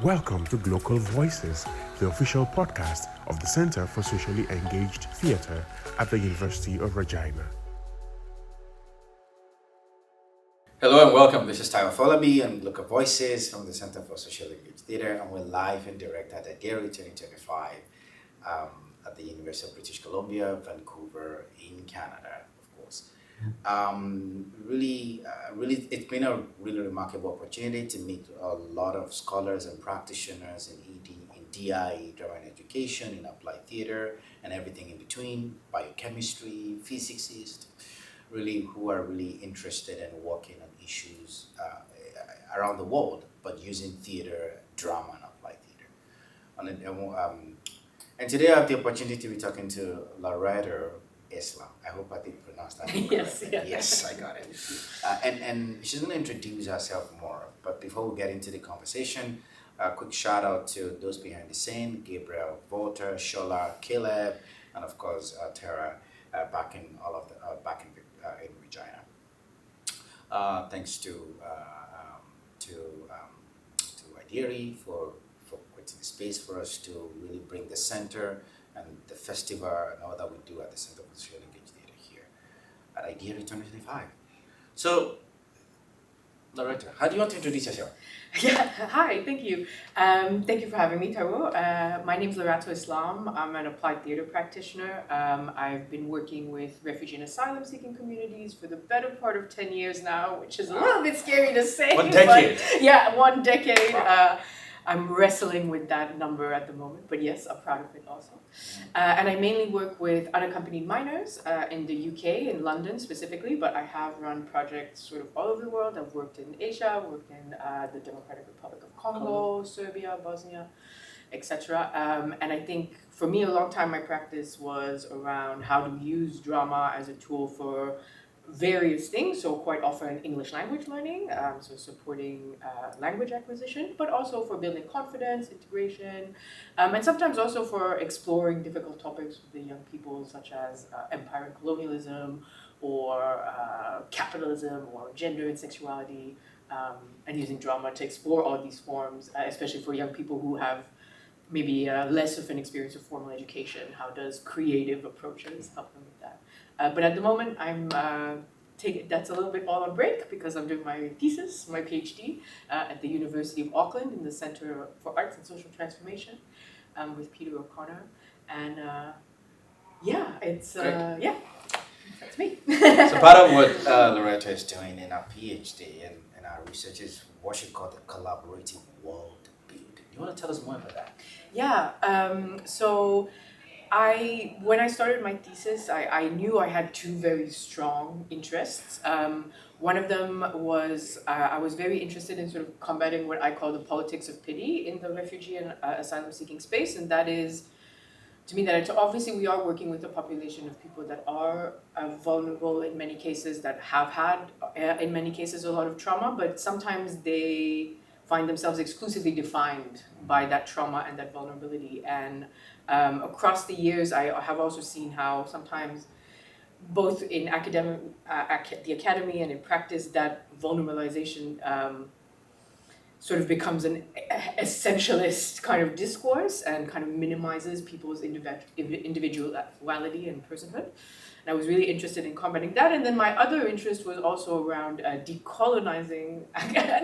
Welcome to Glocal Voices, the official podcast of the Center for Socially Engaged Theatre at the University of Regina. Hello and welcome. This is Taiwo Afolabi and Glocal Voices from the Center for Socially Engaged Theatre, and we're live and direct at IDIERI 2025 at the University of British Columbia, Vancouver, in Canada, of course. Really, it's been a really remarkable opportunity to meet a lot of scholars and practitioners in DI, drama and education, in applied theatre, and everything in between, biochemistry, physicists, really who are really interested in working on issues around the world, but using theatre, drama, and applied theatre. And today I have the opportunity to be talking to Lerato. I hope I did pronounce that correctly. Yes, yeah. Yes, I got it. And she's going to introduce herself more. But before we get into the conversation, a quick shout out to those behind the scene: Gabriel, Volta, Shola, Caleb, and of course Tara, back in Regina. Thanks to IDIERI for creating the space for us to really bring the center and the festival and all that we do at the Center for Socially Engaged Theatre here at IDIERI 2025. So, Lerato, how do you want to introduce yourself? Yeah, hi, thank you. Thank you for having me, Taiwo. My name is Lerato Islam. I'm an applied theatre practitioner. I've been working with refugee and asylum seeking communities for the better part of 10 years now, which is a little bit scary to say. 1 decade. But yeah, 1 decade. Wow. I'm wrestling with that number at the moment, but yes, I'm proud of it also. And I mainly work with unaccompanied minors in the UK, in London specifically, but I have run projects sort of all over the world. I've worked in Asia, worked in the Democratic Republic of Congo, Serbia, Bosnia, etc. And I think for me, a long time my practice was around how to use drama as a tool for various things, so quite often English language learning, so supporting language acquisition, but also for building confidence, integration, and sometimes also for exploring difficult topics with the young people, such as empire and colonialism, or capitalism, or gender and sexuality, and using drama to explore all these forms, especially for young people who have maybe less of an experience of formal education. How does creative approaches help them with that? But at the moment, I'm that's a little bit all on break because I'm doing my thesis, my PhD, at the University of Auckland in the Center for Arts and Social Transformation with Peter O'Connor. And that's me. So part of what Lerato is doing in our PhD and our research is what she called the collaborative world building. You want to tell us more about that? Yeah, when I started my thesis, I knew I had two very strong interests. One of them was I was very interested in sort of combating what I call the politics of pity in the refugee and asylum seeking space, and that is, to me, that obviously we are working with a population of people that are vulnerable in many cases, that have had in many cases a lot of trauma, but sometimes they find themselves exclusively defined by that trauma and that vulnerability. And across the years, I have also seen how sometimes, both in the academy and in practice, that vulnerabilization sort of becomes an essentialist kind of discourse and kind of minimizes people's individuality and personhood. And I was really interested in combating that. And then my other interest was also around decolonizing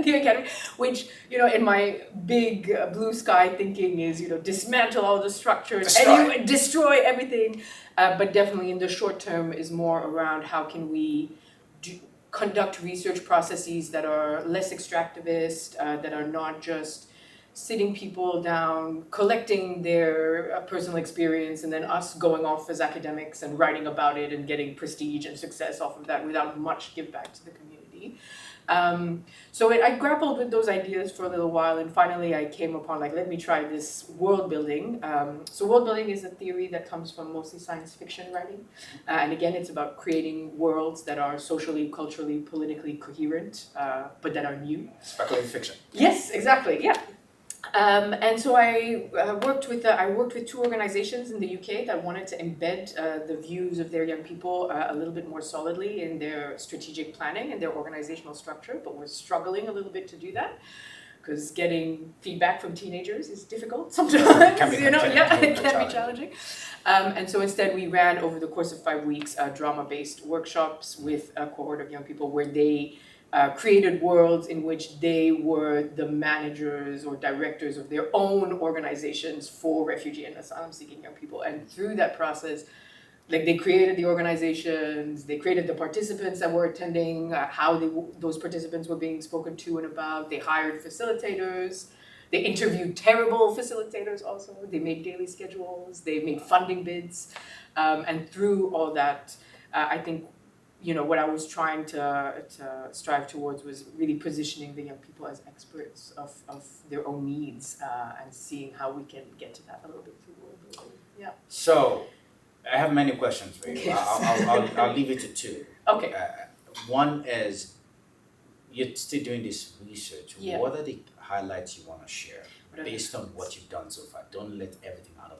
the academy, which, in my big blue sky thinking is, dismantle all the structures, destroy everything. But definitely in the short term is more around how can we conduct research processes that are less extractivist, that are not just sitting people down, collecting their personal experience, and then us going off as academics and writing about it and getting prestige and success off of that without much give back to the community. I grappled with those ideas for a little while, and finally I came upon, let me try this world building. So world building is a theory that comes from mostly science fiction writing. And again, it's about creating worlds that are socially, culturally, politically coherent, but that are new. Speculative fiction. Yes, exactly, yeah. And so I worked with two organizations in the UK that wanted to embed the views of their young people a little bit more solidly in their strategic planning and their organizational structure, but were struggling a little bit to do that. because getting feedback from teenagers is difficult sometimes. Can be it can be challenging. And so instead, we ran over the course of 5 weeks drama-based workshops with a cohort of young people where they created worlds in which they were the managers or directors of their own organizations for refugee and asylum-seeking young people. And through that process, like they created the organizations, they created the participants that were attending, how those participants were being spoken to and about. They hired facilitators. They interviewed terrible facilitators also. They made daily schedules. They made funding bids. And through all that, I think, what I was trying to strive towards was really positioning the young people as experts of their own needs and seeing how we can get to that a little bit through world building. Yeah. So, I have many questions for you. Yes. I'll leave it to two. Okay. One is, you're still doing this research. Yeah. What are the highlights you want to share based on what you've done so far? Don't let everything out of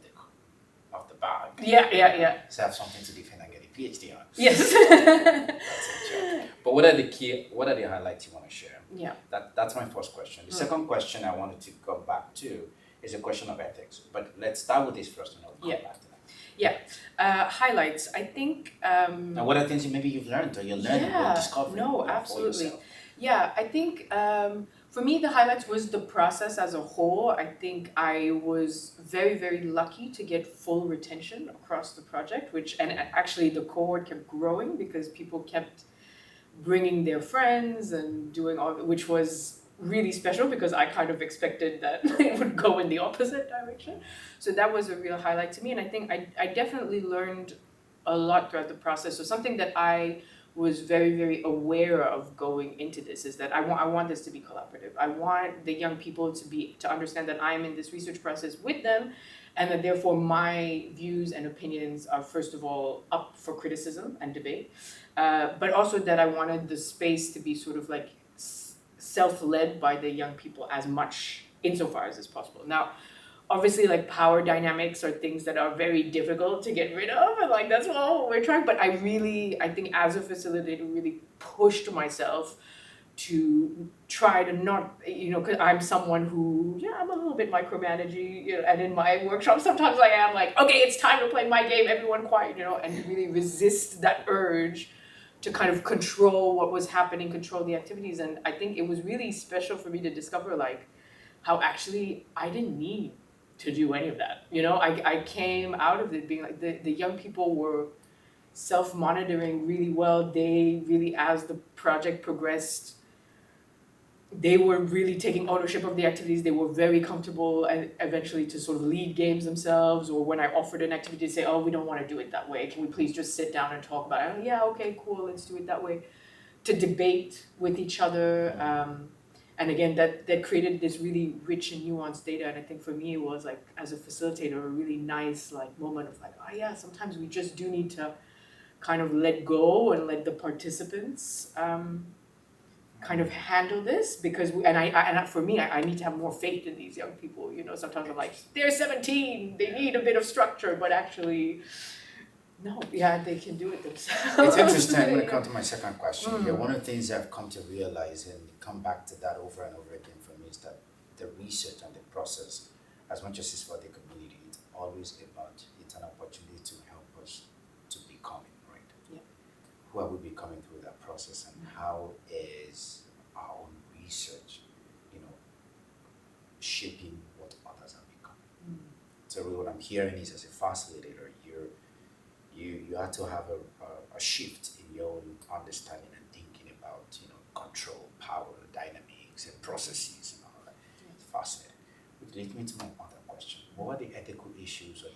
the bag. Yeah. So have something to defend and get a PhD on. Yes. That's a joke. But what are the highlights you want to share? Yeah. That's my first question. The second question I wanted to go back to is a question of ethics. But let's start with this first and I'll come back to that. Yeah. Highlights. I think. Now, what are things maybe you've learned or you're learning or discovering? No, absolutely. Yeah, I think for me the highlights was the process as a whole. I think I was very, very lucky to get full retention across the project, and actually the cohort kept growing because people kept bringing their friends and doing all, which was really special because I kind of expected that it would go in the opposite direction. So that was a real highlight to me, and I think I definitely learned a lot throughout the process. So something that I was very, very aware of going into this is that I want this to be collaborative. I want the young people to understand that I'm in this research process with them, and that therefore my views and opinions are first of all up for criticism and debate, but also that I wanted the space to be sort of like self-led by the young people as much insofar as is possible. Now, obviously, like power dynamics are things that are very difficult to get rid of, and like that's all we're trying. But I think as a facilitator, really pushed myself to try to not, because I'm someone who, I'm a little bit micromanaging, and in my workshops sometimes I am like, okay, it's time to play my game, everyone quiet, and really resist that urge to kind of control what was happening, control the activities. And I think it was really special for me to discover like how actually I didn't need to do any of that. I came out of it being like the young people were self-monitoring really well. They really, as the project progressed, they were really taking ownership of the activities. They were very comfortable and eventually to sort of lead games themselves, or when I offered an activity to say, oh, we don't want to do it that way. Can we please just sit down and talk about it? Yeah, okay, cool, let's do it that way. To debate with each other. And again, that created this really rich and nuanced data. And I think for me, it was like, as a facilitator, a really nice like moment of like, oh yeah, sometimes we just do need to kind of let go and let the participants kind of handle this, because for me, I need to have more faith in these young people. Sometimes I'm like, they're 17, they need a bit of structure, but actually, no, they can do it themselves. It's interesting when it comes to my second question. Yeah, one of the things I've come to realize and come back to that over and over again for me is that the research and the process, as much as it's for the community, it's always it's an opportunity to help us to becoming, right? Yeah. Who are we becoming through that process, and how is our own research, shaping what others are becoming? So really what I'm hearing is, as a facilitator, you have to have a shift in your own understanding and thinking about, control, power, dynamics, and processes and all that. It's fascinating. Which leads me to my other question. What are the ethical issues or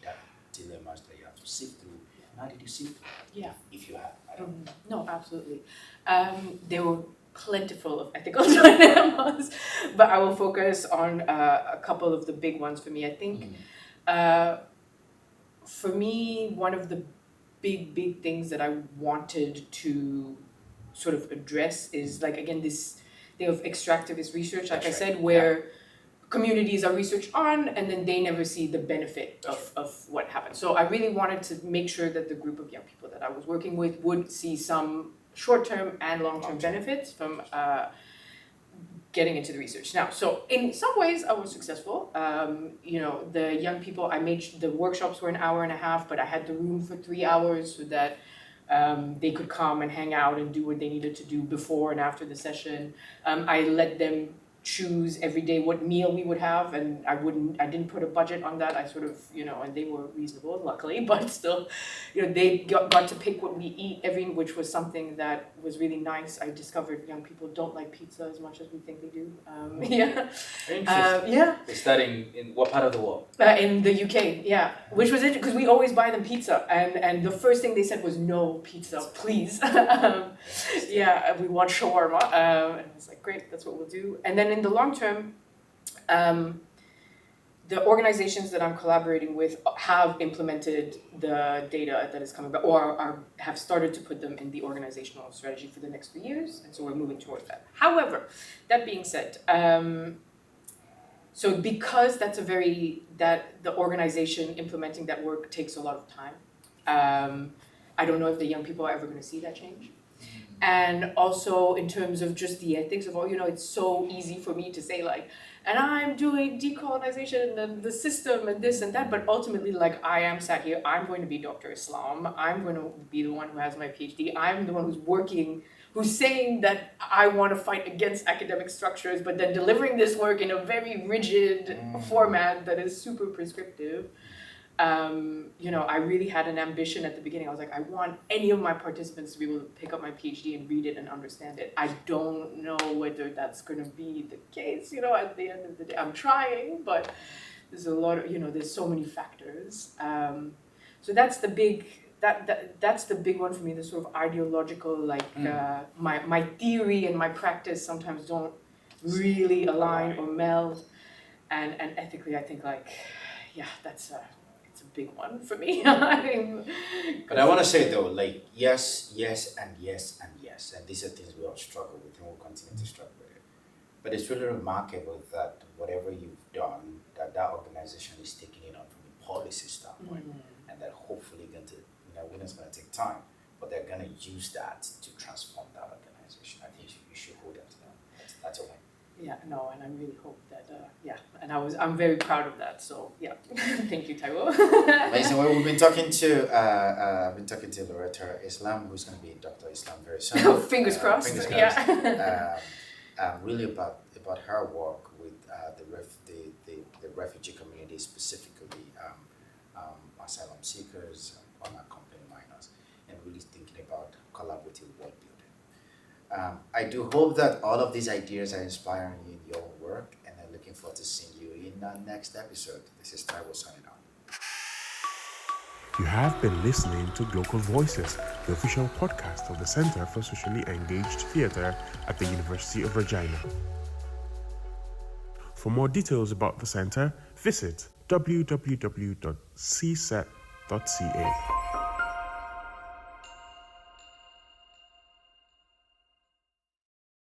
dilemmas that you have to sift through? And how did you sift through? Yeah. If you have. No, absolutely. There were plentiful of ethical dilemmas, but I will focus on a couple of the big ones for me. I think for me, one of the big things that I wanted to sort of address is, like, again, this thing of extractivist research, like I said, where communities are researched on and then they never see the benefit of what happens. So I really wanted to make sure that the group of young people that I was working with would see some short-term and long-term benefits from getting into the research. Now, so in some ways I was successful. The young people, the workshops were an hour and a half, but I had the room for 3 hours so that they could come and hang out and do what they needed to do before and after the session. I let them choose every day what meal we would have, and I didn't put a budget on that. I sort of, and they were reasonable, luckily, but still, they got to pick what we eat which was something that was really nice. I discovered young people don't like pizza as much as we think they do. Interesting. Yeah. They're studying in what part of the world? In the UK, yeah. Which was interesting because we always buy them pizza, and the first thing they said was no pizza, please. We want shawarma, and I was like, great, that's what we'll do. And then in the long term, the organizations that I'm collaborating with have implemented the data that is coming back, or have started to put them in the organizational strategy for the next 3 years, and so we're moving towards that. However, that being said, so because the organization implementing that work takes a lot of time, I don't know if the young people are ever going to see that change. And also in terms of just the ethics of it's so easy for me to say and I'm doing decolonization and the system and this and that, but ultimately I am sat here, I'm going to be Dr. Islam, I'm going to be the one who has my PhD, I'm the one who's saying that I want to fight against academic structures, but then delivering this work in a very rigid format that is super prescriptive. I really had an ambition at the beginning. I was like, I want any of my participants to be able to pick up my PhD and read it and understand it. I don't know whether that's going to be the case, at the end of the day. I'm trying, but there's a lot of, there's so many factors. So that's the big, that's the big one for me, the sort of ideological, my theory and my practice sometimes don't really align or meld. And ethically, I think that's it's a big one for me. But I want to say though, yes, and yes, and yes. And these are things we all struggle with and we'll continue to struggle with it. But it's really remarkable that whatever you've done, that organization is taking it on from a policy standpoint. And that hopefully it's going to take time, but they're going to use that to transform that organization. I think you should hold them to that. That's a win. Yeah, no, and I really hope that, and I'm very proud of that. So yeah, thank you, Taiwo. Amazing. Well, we've been talking to Lerato Islam, who's going to be Dr. Islam very soon. Fingers crossed. Fingers crossed. Yeah. Really about her work with the refugee community, specifically asylum seekers, unaccompanied minors, and really thinking about collaborative world building. I do hope that all of these ideas are inspiring you in your work, and I'm looking forward to seeing you in our next episode. This is Taiwo signing out. You have been listening to Glocal Voices, the official podcast of the Center for Socially Engaged Theatre at the University of Regina. For more details about the center, visit www.cset.ca.